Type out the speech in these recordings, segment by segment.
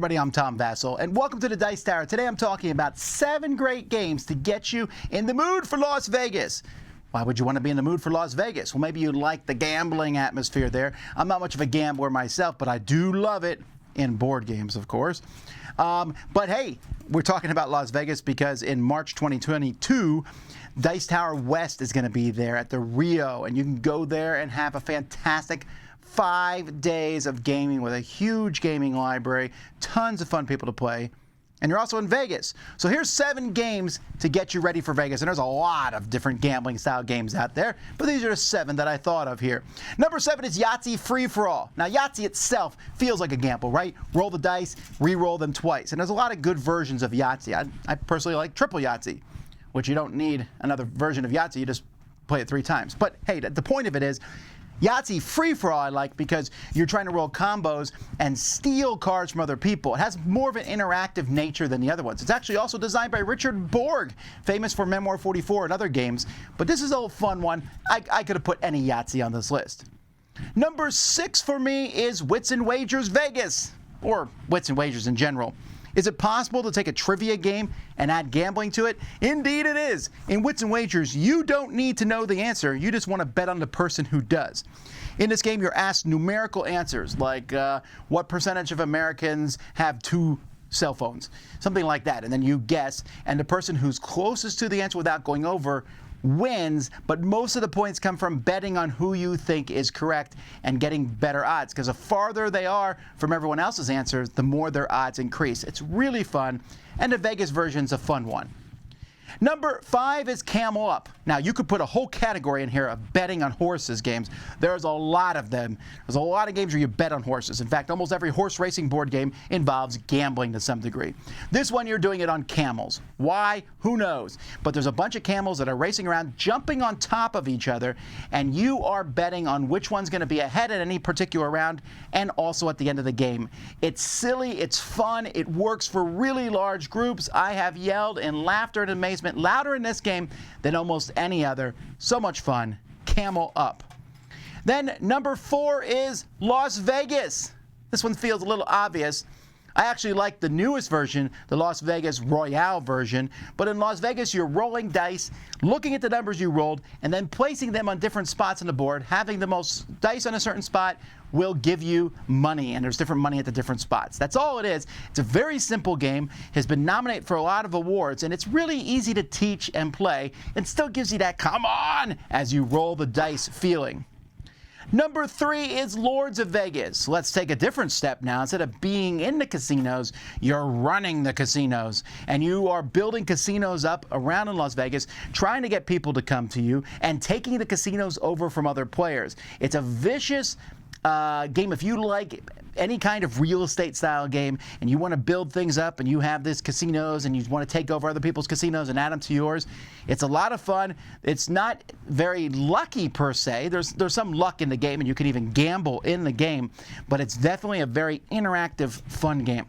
everybody, I'm Tom Vasel, and welcome to the Dice Tower. Today I'm talking about 7 great games to get you in the mood for Las Vegas. Why would you want to be in the mood for Las Vegas? Well, maybe you like the gambling atmosphere there. I'm not much of a gambler myself, but I do love it in board games, of course. But hey, we're talking about Las Vegas because in March 2022, Dice Tower West is going to be there at the Rio, and you can go there and have a fantastic 5 days of gaming with a huge gaming library, tons of fun people to play, and you're also in Vegas. So here's 7 games to get you ready for Vegas, and there's a lot of different gambling style games out there, but these are the 7 that I thought of here. Number 7 is Yahtzee Free For All. Now Yahtzee itself feels like a gamble, right? Roll the dice, re-roll them twice, and there's a lot of good versions of Yahtzee. I personally like Triple Yahtzee, which you don't need another version of Yahtzee, you just play it 3 times. But hey, the point of it is, Yahtzee Free For All I like because you're trying to roll combos and steal cards from other people. It has more of an interactive nature than the other ones. It's actually also designed by Richard Borg, famous for Memoir 44 and other games. But this is a fun one. I could have put any Yahtzee on this list. Number 6 for me is Wits and Wagers Vegas, or Wits and Wagers in general. Is it possible to take a trivia game and add gambling to it? Indeed it is. In Wits and Wagers, you don't need to know the answer. You just want to bet on the person who does. In this game, you're asked numerical answers, like what percentage of Americans have 2 cell phones? Something like that. And then you guess, and the person who's closest to the answer without going over wins, but most of the points come from betting on who you think is correct and getting better odds, because the farther they are from everyone else's answers, the more their odds increase. It's really fun, and the Vegas version's a fun one. Number 5 is Camel Up. Now, you could put a whole category in here of betting on horses games. There's a lot of them. There's a lot of games where you bet on horses. In fact, almost every horse racing board game involves gambling to some degree. This one, you're doing it on camels. Why? Who knows? But there's a bunch of camels that are racing around, jumping on top of each other, and you are betting on which one's going to be ahead at any particular round and also at the end of the game. It's silly, it's fun, it works for really large groups. I have yelled in laughter and amazement louder in this game than almost any other. So much fun. Camel Up. Then number 4 is Las Vegas. This one feels a little obvious. I actually like the newest version, the Las Vegas Royale version, but in Las Vegas you're rolling dice, looking at the numbers you rolled, and then placing them on different spots on the board. Having the most dice on a certain spot will give you money, and there's different money at the different spots. That's all it is. It's a very simple game, has been nominated for a lot of awards, and it's really easy to teach and play, and still gives you that come on as you roll the dice feeling. Number 3 is Lords of Vegas. Let's take a different step now. Instead of being in the casinos, you're running the casinos. And you are building casinos up around in Las Vegas, trying to get people to come to you and taking the casinos over from other players. It's a vicious game. If you like any kind of real estate style game and you want to build things up and you have this casinos and you want to take over other people's casinos and add them to yours, it's a lot of fun. It's not very lucky per se. There's some luck in the game, and you can even gamble in the game, but it's definitely a very interactive, fun game.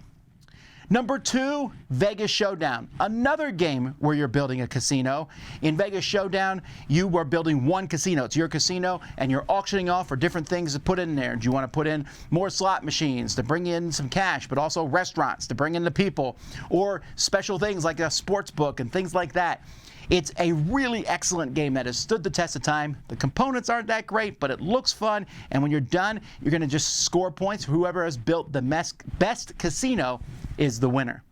Number 2, Vegas Showdown. Another game where you're building a casino. In Vegas Showdown, you are building one casino. It's your casino, and you're auctioning off for different things to put in there. Do you want to put in more slot machines to bring in some cash, but also restaurants to bring in the people, or special things like a sports book and things like that? It's a really excellent game that has stood the test of time. The components aren't that great, but it looks fun, and when you're done, you're going to just score points. Whoever has built the best casino is the winner.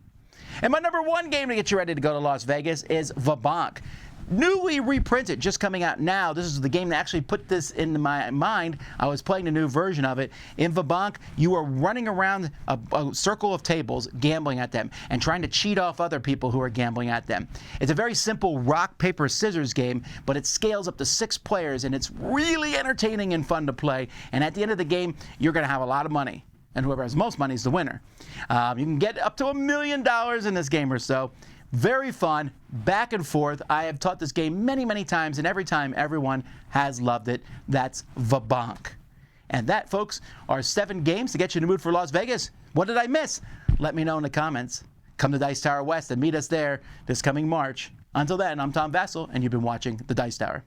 And my number 1 game to get you ready to go to Las Vegas is Vabank. Newly reprinted, just coming out now. This is the game that actually put this into my mind. I was playing the new version of it. In Vabank, you are running around a circle of tables, gambling at them, and trying to cheat off other people who are gambling at them. It's a very simple rock, paper, scissors game, but it scales up to 6 players, and it's really entertaining and fun to play. And at the end of the game, you're going to have a lot of money, and whoever has most money is the winner. You can get up to $1 million in this game or so. Very fun, back and forth. I have taught this game many, many times, and every time everyone has loved it. That's Vabank. And that, folks, are 7 games to get you in the mood for Las Vegas. What did I miss? Let me know in the comments. Come to Dice Tower West and meet us there this coming March. Until then, I'm Tom Vasel, and you've been watching the Dice Tower.